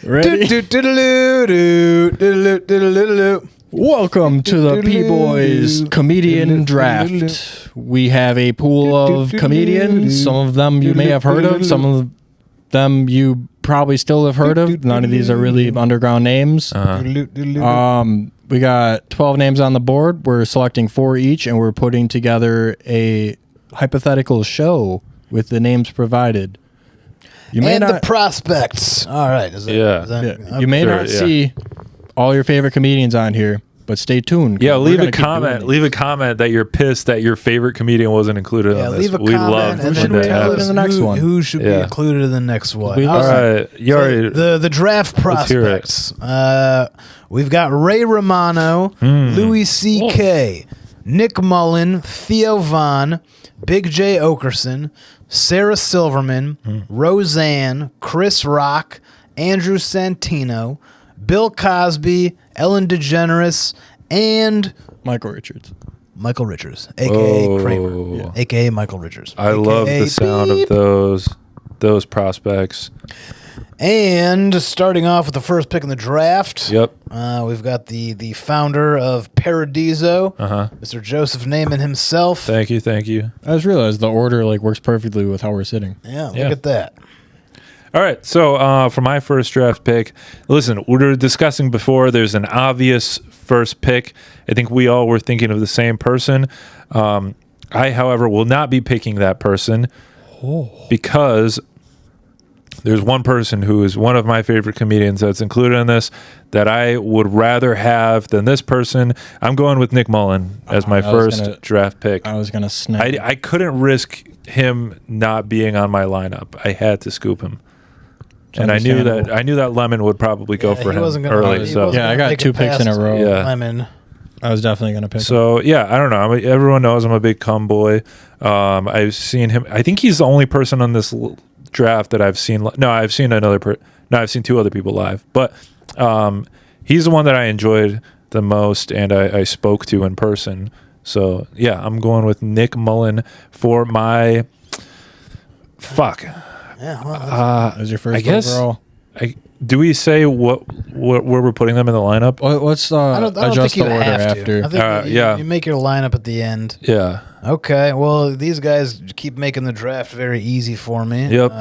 Ready? Welcome to the P-Boys Comedian Draft. We have a pool of comedians. Some of them you may have heard of. Some of them you probably still have heard of. None of these are really underground names. We got 12 names on the board. We're selecting 4 each, and we're putting together a hypothetical show with the names provided. You may not, the prospects. All right. You may not see all your favorite comedians on here, but stay tuned. Yeah, leave a comment. Leave a comment that you're pissed that your favorite comedian wasn't included on this. Leave a we comment love and then tell us in the next one. Who should be included in the next one. All right. The draft prospects. We've got Ray Romano, Louis C.K., Nick Mullen, Theo Von, Big J. Okerson, Sarah Silverman, Rosanne, Chris Rock, Andrew Santino, Bill Cosby, Ellen DeGeneres, and Michael Richards, a.k.a. Kramer, a.k.a. Michael Richards. I love the sound of those prospects. And starting off with the first pick in the draft, we've got the founder of Paradizo, Mr. Joseph Naaman himself. Thank you. I just realized the order works perfectly with how we're sitting. Yeah, look at that. All right, so for my first draft pick, listen, we were discussing before, there's an obvious first pick. I think we all were thinking of the same person. I, however, will not be picking that person because there's one person who is one of my favorite comedians that's included in this that I would rather have than this person. I'm going with Nick Mullen as my first draft pick. I was going to snap. I couldn't risk him not being on my lineup. I had to scoop him. And I knew that Lemon would probably go for him early. So I got 2 picks in a row. Yeah. Lemon. I was definitely going to pick him. So, I don't know. Everyone knows I'm a big cum boy. I've seen him. I think he's the only person on this draft that I've seen. No, I've seen I've seen 2 other people live. But he's the one that I enjoyed the most and I spoke to in person. So, I'm going with Nick Mullen for my... Fuck. Yeah, well, that was your first overall. Do we say where we're putting them in the lineup? Let's adjust the order after. I think you make your lineup at the end. Yeah. Okay. Well, these guys keep making the draft very easy for me. Yep.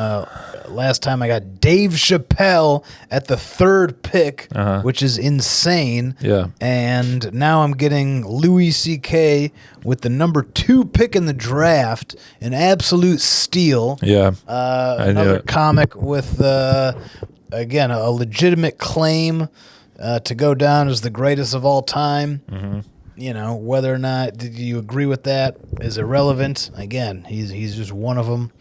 Last time I got Dave Chappelle at the 3rd pick, which is insane. Yeah. And now I'm getting Louis C.K. with the number 2 pick in the draft, an absolute steal. Yeah. Another comic with, again, a legitimate claim to go down as the greatest of all time. Mm-hmm. You know, whether or not did you agree with that is irrelevant. Again, he's just one of them.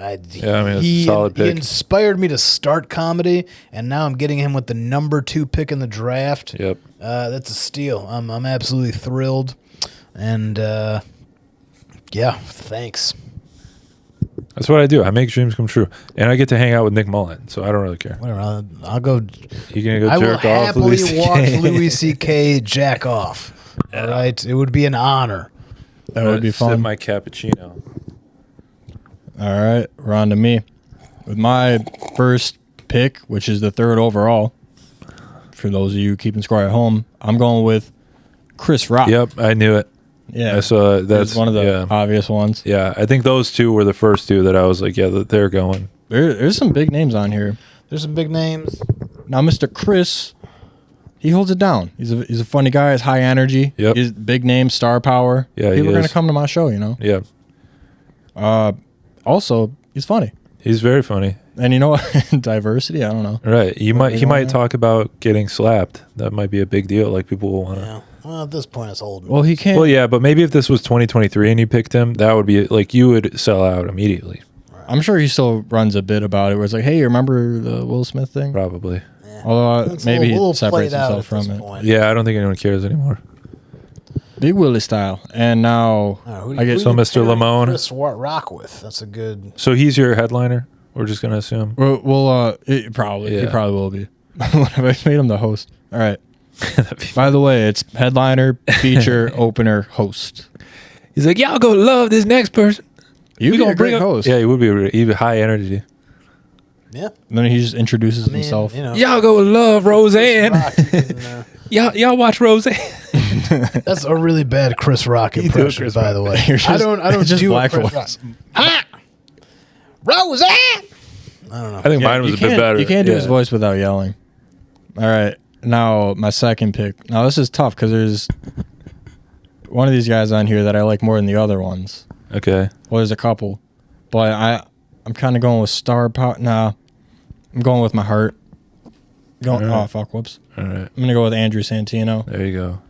It's a solid pick. He inspired me to start comedy, and now I'm getting him with the number 2 pick in the draft. Yep. That's a steal. I'm absolutely thrilled, and thanks. That's what I do. I make dreams come true, and I get to hang out with Nick Mullen, so I don't really care. Whatever. I'll go. You're gonna go I jerk will off? happily watch Louis C.K. jack off. All right, it would be an honor. That would be fun. Sip my cappuccino. All right, we're on to me. With my first pick, which is the 3rd overall, for those of you keeping score at home, I'm going with Chris Rock. Yep, I knew it. Yeah, that's one of the obvious ones. Yeah, I think those 2 were the first 2 that I was like, they're going. There's some big names on here. There's some big names. Now, Mr. Chris, he holds it down. He's a funny guy. He's high energy. Yep. He's big name, star power. Yeah, people are going to come to my show, you know? Yeah. Also, he's funny. He's very funny. And you know what? Diversity, I don't know. Right. He might talk about getting slapped. That might be a big deal. Like, people will want to. Yeah. Well, at this point, it's old. Well, he can't. Well, yeah, but maybe if this was 2023 and you picked him, that would be like, you would sell out immediately. Right. I'm sure he still runs a bit about it where it's like, hey, you remember the Will Smith thing? Probably. Yeah. Although maybe he separates himself from it. Point. Yeah, I don't think anyone cares anymore. Big Willie style. And now I get Mr. Lamone. Chris Rock with. That's a good. So he's your headliner? We're just going to assume. Well, he probably will be. What if I made him the host? All right. By the way, it's headliner, feature, opener, host. He's like, y'all gonna love this next person. You gonna bring host? Yeah, he would be high energy. Yeah. And then he just introduces himself. You know, Y'all go love Rosanne. Rock, you can, Y'all watch Rosanne. that's a really bad Chris Rock impression, Chris by Rock. the way. I don't just do black a Chris voice. Rock. Ah! Rosanne. I don't know. I think mine was you a bit can't- better. You can't do his voice without yelling. All right. Now, my second pick. Now, this is tough because there's one of these guys on here that I like more than the other ones. Okay. Well, there's a couple. But I'm kind of going with star power. Nah. I'm going with my heart. Oh, fuck. Whoops. All right. I'm going to go with Andrew Santino. There you go.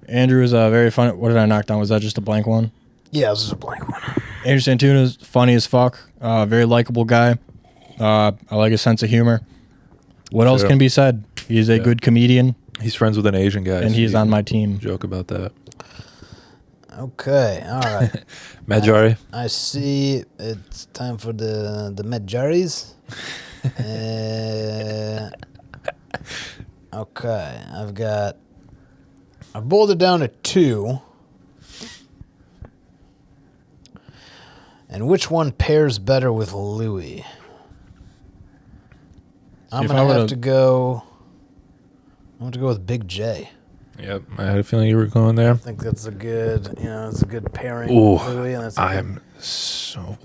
Andrew is very funny. What did I knock down? Was that just a blank one? Yeah, this is a blank one. Andrew Santino is funny as fuck. Very likable guy. I like his sense of humor. What else can be said? He's a good comedian. He's friends with an Asian guy. And he's on my team. Joke about that. Okay, all right. Majari. I see it's time for the Majaris. Okay, I've boiled it down to 2. And which one pairs better with Louis? I'm gonna have to go with Big J. Yep, I had a feeling you were going there. I think that's a good, it's a good pairing Ooh, with Louis, and that's a I good am so.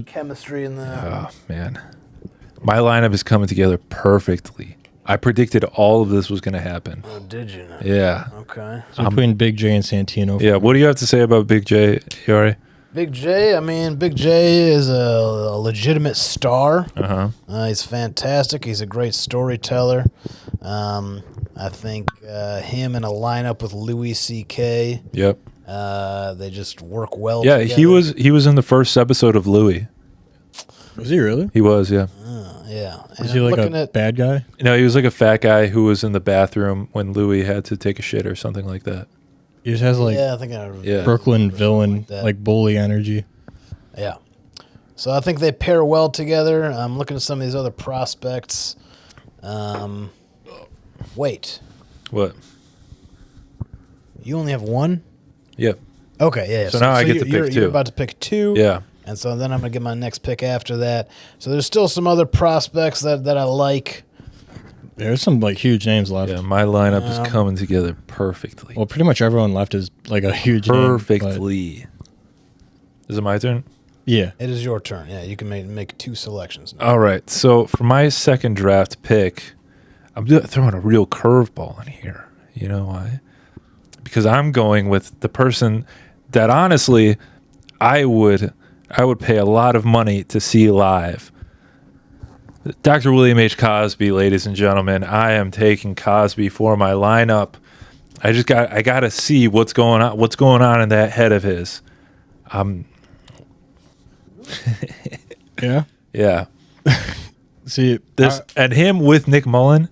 chemistry in the. Oh man, my lineup is coming together perfectly. I predicted all of this was going to happen. Oh, did you? Yeah. Okay. So between Big J and Santino. Yeah. What do you have to say about Big J, Yari? Big J, Big J is a legitimate star. He's fantastic. He's a great storyteller. I think him in a lineup with Louis C.K. Yep. They just work well. Yeah, together. he was in the first episode of Louis. Was he really? He was, yeah. Yeah. Was he like a bad guy? No, he was like a fat guy who was in the bathroom when Louis had to take a shit or something like that. He just has like I think Brooklyn villain, that. like bully energy. Yeah. So I think they pair well together. I'm looking at some of these other prospects. Wait. What? You only have one? Yep. Okay, yeah. So now I get to pick 2. You're about to pick 2. Yeah. And so then I'm going to get my next pick after that. So there's still some other prospects that I like. There's some like huge names left. Yeah, my lineup is coming together perfectly. Well, pretty much everyone left is like a huge perfectly. name. Is it my turn? Yeah. It is your turn. Yeah, you can make 2 selections now. All right. So for my second draft pick, I'm throwing a real curveball in here. You know why? Because I'm going with the person that honestly I would pay a lot of money to see live. Dr. William H. Cosby, ladies and gentlemen. I am taking Cosby for my lineup. I got to see what's going on in that head of his. Yeah. Yeah. See This and him with Nick Mullen,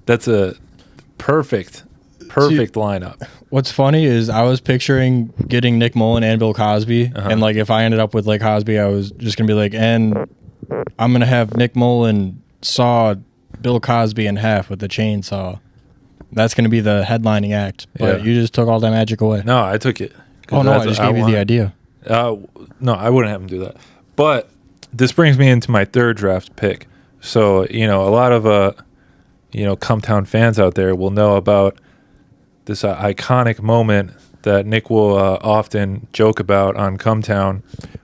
that's a perfect lineup. What's funny is I was picturing getting Nick Mullen and Bill Cosby, and like if I ended up with like Cosby, I was just gonna be like, and I'm gonna have Nick Mullen saw Bill Cosby in half with a chainsaw. That's gonna be the headlining act. But you just took all that magic away. No, I took it. Oh no, I just gave you the idea. No, I wouldn't have him do that. But this brings me into my third draft pick. So, a lot of Cumtown fans out there will know about this iconic moment that Nick will often joke about on Cumtown,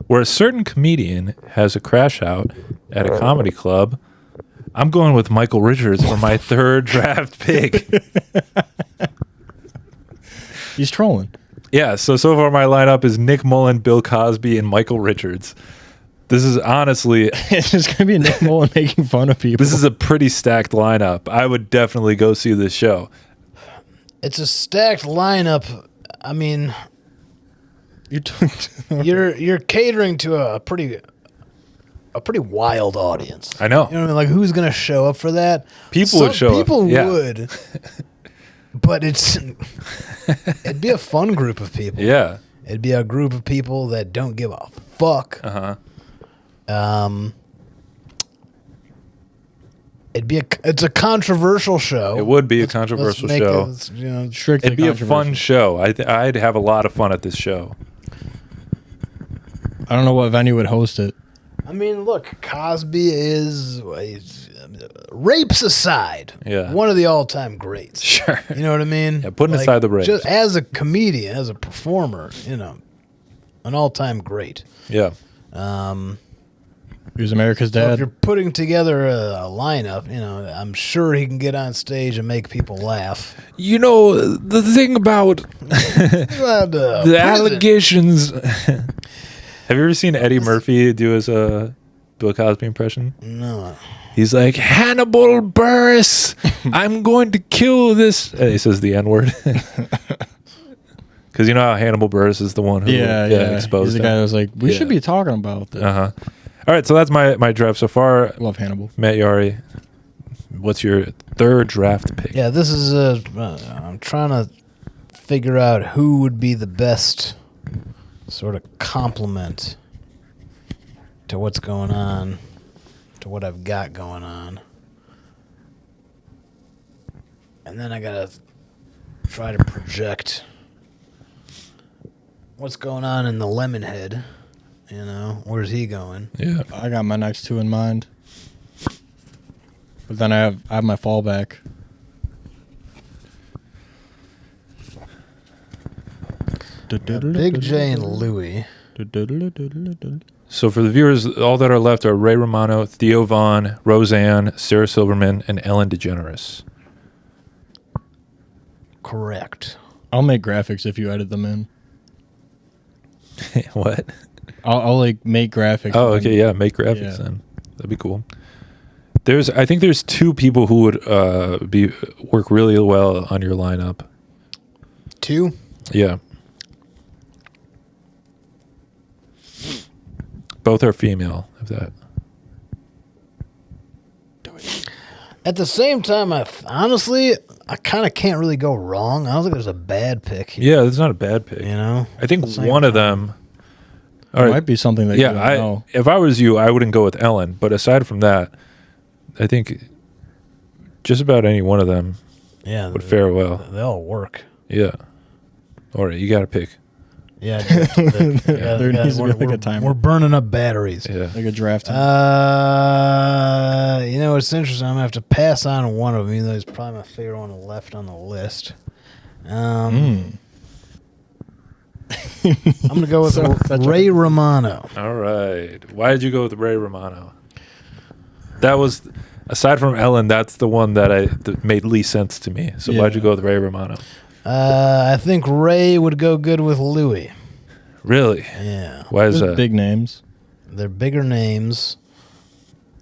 where a certain comedian has a crash out at a comedy club. I'm going with Michael Richards for my third draft pick. He's trolling. Yeah, so far my lineup is Nick Mullen, Bill Cosby, and Michael Richards. This is honestly... It's just going to be Nick Mullen making fun of people. This is a pretty stacked lineup. I would definitely go see this show. It's a stacked lineup. I mean, you're catering to a pretty wild audience. I know. You know what I mean? Like, who's going to show up for that? People would show up. People Yeah. would. But it'd be a fun group of people. Yeah. It'd be a group of people that don't give a fuck. It's a controversial show. It would be a controversial show. Strictly It'd be a fun show. I'd have a lot of fun at this show. I don't know what venue would host it. I mean, look, Cosby is rapes aside, one of the all-time greats. Sure. You know what I mean? Yeah, putting aside the rapes. Just as a comedian, as a performer, an all-time great. Yeah. He was America's So dad. if you're putting together a lineup, I'm sure he can get on stage and make people laugh. The thing about the allegations. Have you ever seen Eddie Murphy do his Bill Cosby impression? No. He's like, Hannibal Buress, I'm going to kill this. And he says the N-word. Because you know how Hannibal Buress is the one who exposed He's the guy that was like, we should be talking about this. Uh-huh. All right, so that's my draft so far. Love Hannibal. Matt Yari, what's your third draft pick? Yeah, this is I'm trying to figure out who would be the best sort of complement to what's going on, to what I've got going on. And then I gotta try to project what's going on in the Lemonhead. Where's he going? Yeah, I got my next two in mind, but then I have my fallback. Big J and Louie. So for the viewers, all that are left are Ray Romano, Theo Von, Roseanne, Sarah Silverman, and Ellen DeGeneres. Correct. I'll make graphics if you edit them in. What? I'll like make graphics. Oh, okay, yeah, make graphics then. That'd be cool. I think there's two people who would work really well on your lineup. Two? Yeah. Both are female, if that. At the same time, I kind of can't really go wrong. I don't think there's a bad pick here. Yeah, that's not a bad pick. I think one of them. All right. Might be something that you don't know. If I was you, I wouldn't go with Ellen. But aside from that, I think just about any one of them would fare well. They all work. Yeah. All right, you got to pick. Yeah. There needs to be like a timer. We're burning up batteries. Yeah. Like a draft. It's interesting. I'm going to have to pass on one of them, even though he's probably my favorite one left on the list. I'm going to go with Ray Romano. All right. Why did you go with Ray Romano? That was, aside from Ellen, that's the one that made least sense to me. So why'd you go with Ray Romano? I think Ray would go good with Louie. Really? Yeah. Why is that? Big names. They're bigger names.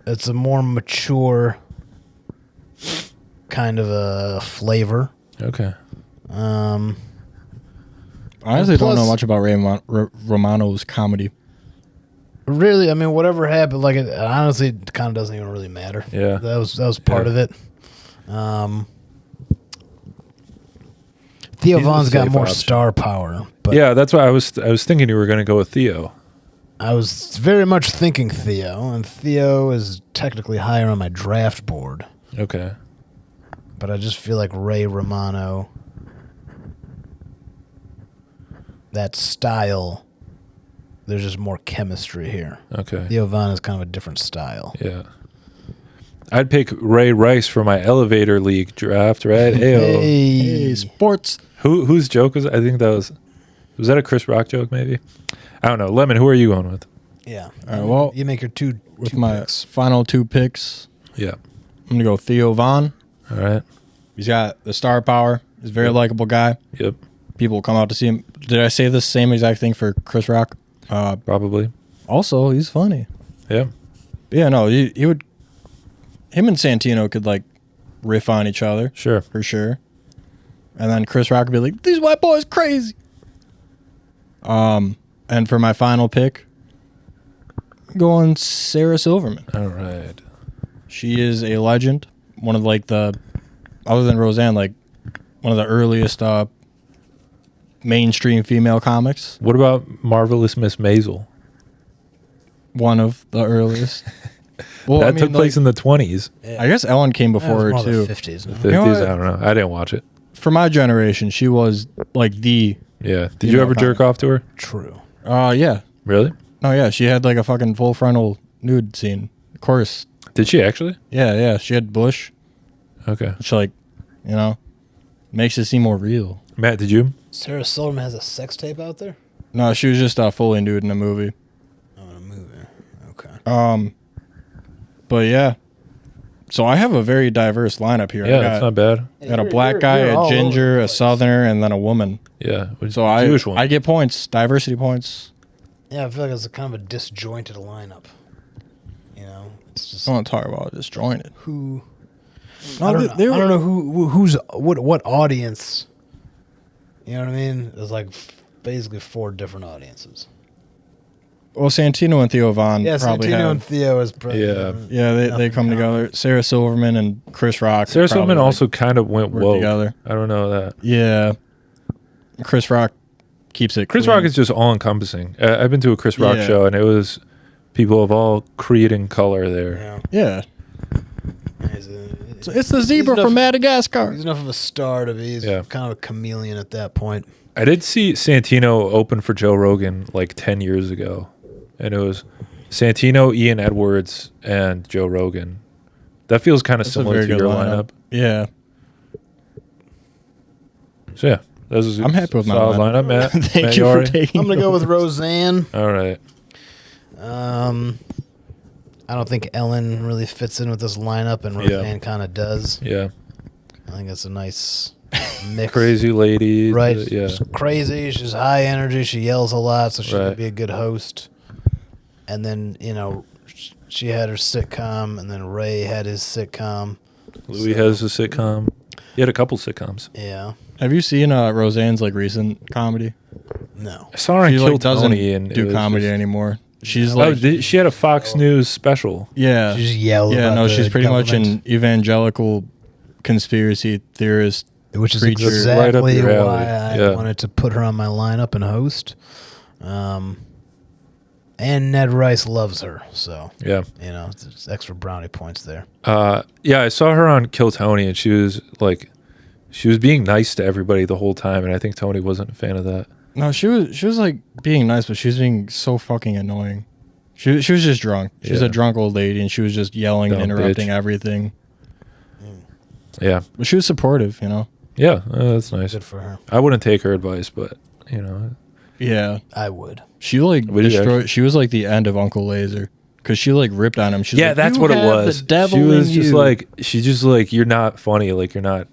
It's a more mature kind of a flavor. Okay. I honestly don't know much about Ray Romano's comedy. Really, I mean, whatever happened, it honestly kind of doesn't even really matter. Yeah. That was part of it. Theo Von's got more star power. But yeah, that's why I was thinking you were going to go with Theo. I was very much thinking Theo, and Theo is technically higher on my draft board. Okay. But I just feel like Ray Romano, that style, there's just more chemistry here. Okay. Theo Von is kind of a different style. Yeah. I'd pick Ray Rice for my elevator league draft, right? Ayo. Hey, sports. Whose joke was? I think that was that a Chris Rock joke? Maybe. I don't know. Lemon, who are you going with? Yeah. All right. Well, you make your two my picks. final two picks. Yeah. I'm gonna go Theo Von. All right. He's got the star power. He's a very likable guy. Yep. People will come out to see him. Did I say the same exact thing for Chris Rock? Probably. Also, he's funny. Yeah. Yeah. No, he would. Him and Santino could riff on each other. Sure. For sure. And then Chris Rock would be like, "These white boys crazy." And for my final pick, I'm going Sarah Silverman. All right. She is a legend. One of other than Roseanne, one of the earliest mainstream female comics. What about Marvelous Miss Maisel? One of the earliest. Well, that took place in the 20s. Yeah. I guess Ellen came before her too. The 50s. No? The 50s, I don't know. I didn't watch it. For my generation, she was the. Yeah. Did you ever jerk off to her? True. Yeah. Really? Oh yeah, she had a fucking full frontal nude scene. Of course. Did she actually? Yeah. She had bush. Okay. Which, like, you know, makes it seem more real. Matt, did you? Sarah Silverman has a sex tape out there? No, she was just fully nude in a movie. Oh, in a movie. Okay. But yeah. So I have a very diverse lineup here. Yeah, that's not bad. I got a black guy, a ginger, a southerner, and then a woman. Yeah. So Jewish one. I get points, diversity points. Yeah, I feel like it's a kind of a disjointed lineup. You know, it's just I want to talk about disjointed. who. No, I don't know who's what audience. You know what I mean? There's like basically 4 different audiences. Well, Santino and Theo Von Yeah, probably Santino have. and Theo is probably Yeah, they come together. Sarah Silverman and Chris Rock. Sarah Silverman probably, also kind of went work woke. together. I don't know that. Yeah. Chris Rock keeps it Chris clean. Rock is just all encompassing. I've been to a Chris Rock Yeah. show, and it was people of all creed and color there. Yeah. He's It's the zebra enough- from Madagascar. He's enough of a star to be. He's Yeah. kind of a chameleon at that point. I did see Santino open for Joe Rogan like 10 years ago, and it was Santino, Ian Edwards, and Joe Rogan. That feels kind of That's a similar very to good your lineup. lineup. Yeah. So yeah, that was a I'm happy with my solid lineup. lineup, Matt. Thank Matt you for Yori? taking. I'm gonna go with Roseanne. All right. I don't think Ellen really fits in with this lineup, and Yeah. Roseanne kind of does. Yeah. I think it's a nice mix. Crazy lady. Right? Yeah. She's crazy. She's high energy. She yells a lot, so she Right. could be a good host. And then she had her sitcom, and then Ray had his sitcom. Louis has a sitcom. He had a couple sitcoms. Yeah. Have you seen Roseanne's like recent comedy? No. I saw her in She Kill like doesn't Tony and it do was comedy just- anymore. She's Oh, like she had a Fox News special. yeah. She just yelled. Yeah, about no, the she's pretty much government, an evangelical conspiracy theorist. which is preacher. Right up exactly your alley. why I Yeah. wanted to put her on my lineup and host. And Ned Rice loves her, so Yeah. there's extra brownie points there. Yeah, I saw her on Kill Tony, and she was being nice to everybody the whole time, and I think Tony wasn't a fan of that. No, she was like being nice, but she was being so fucking annoying. She was just drunk. She's Yeah. a drunk old lady, and she was just yelling and Dumb interrupting bitch. everything. Yeah. But she was supportive, Yeah, that's nice. Good for her. I wouldn't take her advice, but Yeah, I would. she like Would you destroyed. actually? She was like the end of Uncle Laser because she like ripped on him. She's yeah, like, that's "You what it have was. The devil She was in just you." like, you're not funny, like you're not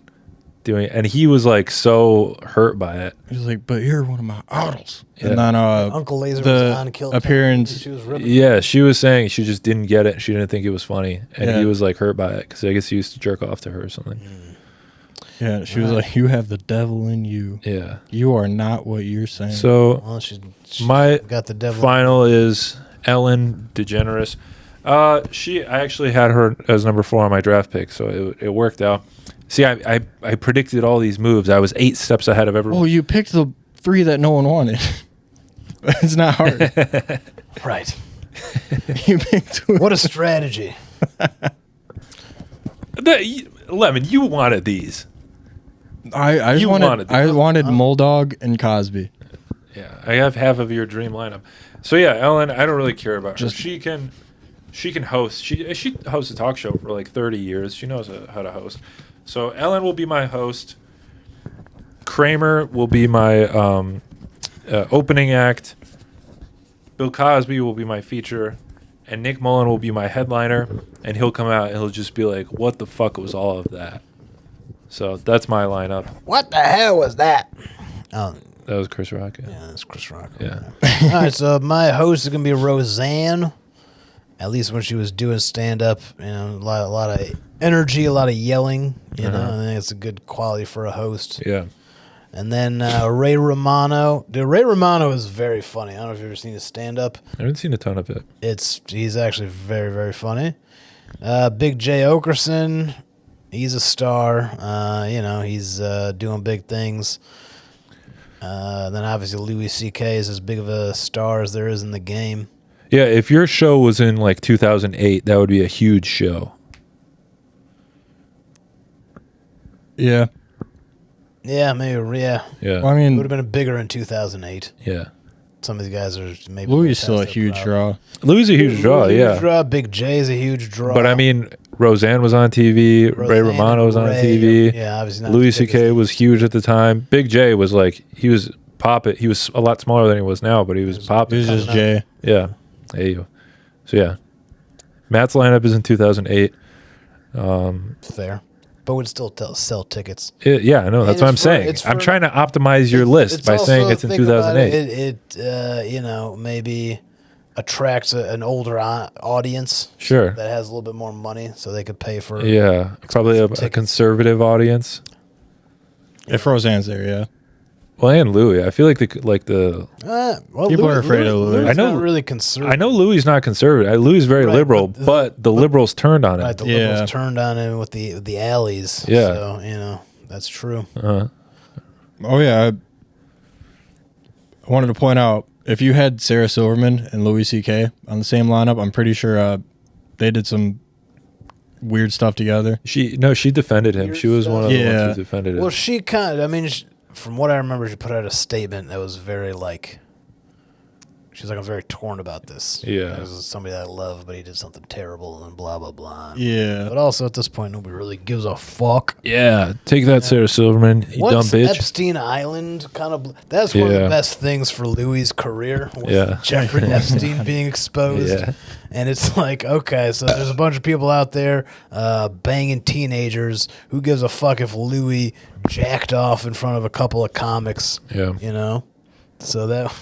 doing. And he was like so hurt by it. He's like, "But you're one of my idols." Yeah. And then Uncle Laser was the on Kill appearance- She was ripping. Yeah, she was saying she just didn't get it. She didn't think it was funny, and Yeah. he was like hurt by it because I guess he used to jerk off to her or something. yeah, she was like, "You have the devil in you. Yeah. You are not what you're saying." So Well, she my got the devil. final is Ellen DeGeneres. I actually had her as number 4 on my draft pick, so it worked out. See, I predicted all these moves. I was 8 steps ahead of everyone. Oh, you picked the 3 that no one wanted. It's not hard. Right. You picked 2. What a strategy. Lemon, you wanted these. I just You wanted I them. wanted Moldog and Cosby. Yeah, I have half of your dream lineup. So yeah, Ellen, I don't really care about Just- her. She can host. She hosts a talk show for like 30 years. She knows how to host. So Ellen will be my host. Kramer will be my opening act. Bill Cosby will be my feature, and Nick Mullen will be my headliner. And he'll come out and he'll just be like, "What the fuck was all of that?" So that's my lineup. What the hell was that? Oh, That was Chris Rock. Yeah. yeah, that's Chris Rock. Yeah. All right, so my host is gonna be Roseanne. At least when she was doing stand up, a lot of energy, a lot of yelling. I think it's a good quality for a host. Yeah. And then Ray Romano. Dude, Ray Romano is very funny. I don't know if you've ever seen his stand up. I haven't seen a ton of it. He's actually very, very funny. Big Jay Okerson, he's a star. He's doing big things. Then obviously Louis C.K. is as big of a star as there is in the game. Yeah, if your show was in like 2008, that would be a huge show. Yeah. Yeah, maybe. Yeah, Yeah. Well, I it would mean, have been bigger in 2008. Yeah. some of these guys are maybe. Louis is still a huge draw. Louis is a huge draw, yeah. Big J is a huge draw. But I mean, Rosanne was on TV. Ray Romano was on TV. Yeah, obviously not. Louis C.K. was huge at the time. Big J was like, he was popping. He was a lot smaller than he was now, but he was popping. He was just Jay. Yeah. Hey. So yeah, Matt's lineup is in 2008. Fair. But would still sell tickets. Yeah, I know. That's what I'm saying. I'm trying to optimize your list by saying it's in 2008. It maybe attracts an older audience. Sure. That has a little bit more money, so they could pay for. Yeah, probably a conservative audience. If Roseanne's there, yeah. Well, and Louis, I feel like the people are afraid of Louis. Louis I know, not really conservative. I know Louis is not conservative. Louis is very liberal, but the liberals turned on him. Right, the liberals turned on him with the alleys. Yeah, so that's true. Oh yeah, I wanted to point out, if you had Sarah Silverman and Louis C.K. on the same lineup, I'm pretty sure they did some weird stuff together. She defended him. She was one of the ones who defended him. Well, she kind of, from what I remember, she put out a statement that was very she's like, I'm very torn about this. Yeah. This is somebody that I love, but he did something terrible and blah, blah, blah. Yeah. But also at this point, nobody really gives a fuck. Yeah. Take that, Sarah Silverman, you dumb bitch. Epstein Island that's one of the best things for Louis' career. Jeffrey Epstein being exposed. Yeah. And it's like, okay, so there's a bunch of people out there banging teenagers. Who gives a fuck if Louis jacked off in front of a couple of comics? Yeah. So that...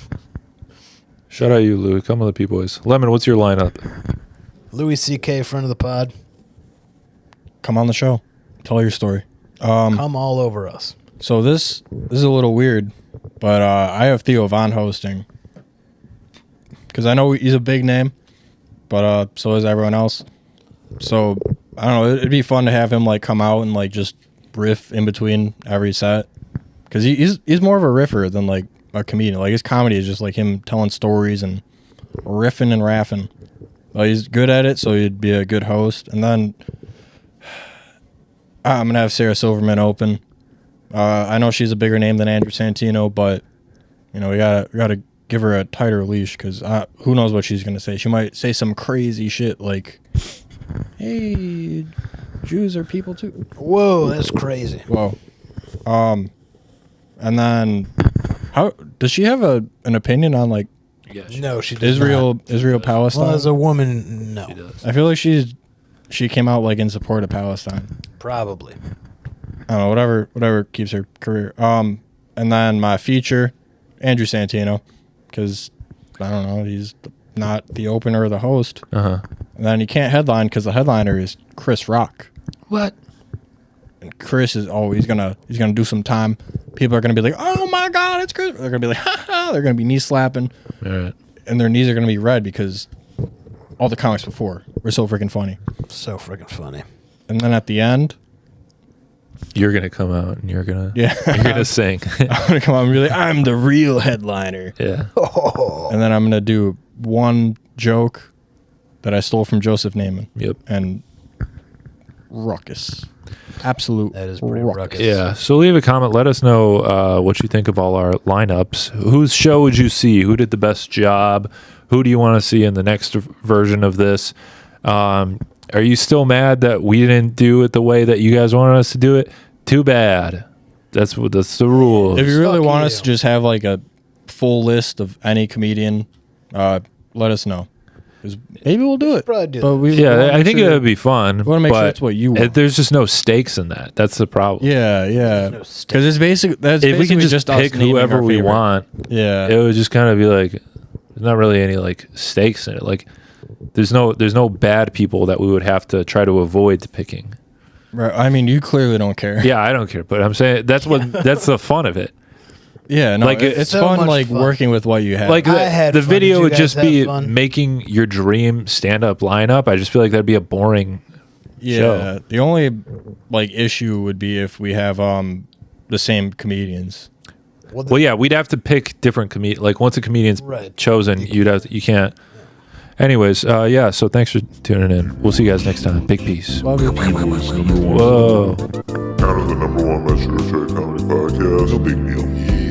Shout out you, Louis. Come on the P-Boys. Lemon, what's your lineup? Louis C.K., friend of the pod. Come on the show. Tell your story. Come all over us. So this is a little weird, but I have Theo Von hosting. Because I know he's a big name, but so is everyone else. So, I don't know, it'd be fun to have him come out and just riff in between every set. Because he's more of a riffer than a comedian. His comedy is just him telling stories and riffing and raffing. He's good at it, so he'd be a good host. And then I'm gonna have Sarah Silverman open. I know she's a bigger name than Andrew Santino, but we gotta give her a tighter leash, because who knows what she's gonna say. She might say some crazy shit like, "Hey, Jews are people too." Whoa, that's crazy. Whoa. And then, how does she have an opinion on no, she does Israel Palestine? Well, as a woman, no. She does. I feel like she came out in support of Palestine. Probably. I don't know, whatever keeps her career. And then my feature, Andrew Santino, because I don't know, he's not the opener or the host. And then he can't headline because the headliner is Chris Rock. What? And Chris is he's gonna do some time. People are gonna be like, "Oh my God, it's Chris!" They're gonna be like, "Ha ha!" They're gonna be knee slapping, right. And their knees are gonna be red because all the comics before were so freaking funny. So freaking funny. And then at the end, you're gonna come out and you're gonna sing. I'm gonna come out and be like, "I'm the real headliner." Yeah. And then I'm gonna do one joke that I stole from Joseph Naaman. Yep. And ruckus. Absolute. That is pretty ruckus. Yeah. So leave a comment. Let us know what you think of all our lineups. Whose show would you see? Who did the best job? Who do you want to see in the next version of this? Are you still mad that we didn't do it the way that you guys wanted us to do it? Too bad. That's the rules. If you really want us to just have a full list of any comedian, let us know. Maybe we'll do it. Probably do that. I think it would be fun. We want to make sure it's what you want. There's just no stakes in that. That's the problem. Yeah. Because it's basically if we can just pick whoever we want. Yeah, it would just kind of be there's not really any stakes in it. There's no bad people that we would have to try to avoid picking. Right. I mean, you clearly don't care. Yeah, I don't care, but I'm saying that's the fun of it. Yeah, no, it's so fun working with what you have. The video would just be making your dream stand-up lineup. I just feel like that'd be a boring show. The only issue would be if we have the same comedians. Well, yeah, we'd have to pick different comedians. Once a comedian's chosen, you can't. Anyways, so thanks for tuning in. We'll see you guys next time. Big peace. Love you. Whoa. Out of the #1 Metro Trade Comedy Podcast, Big Deal.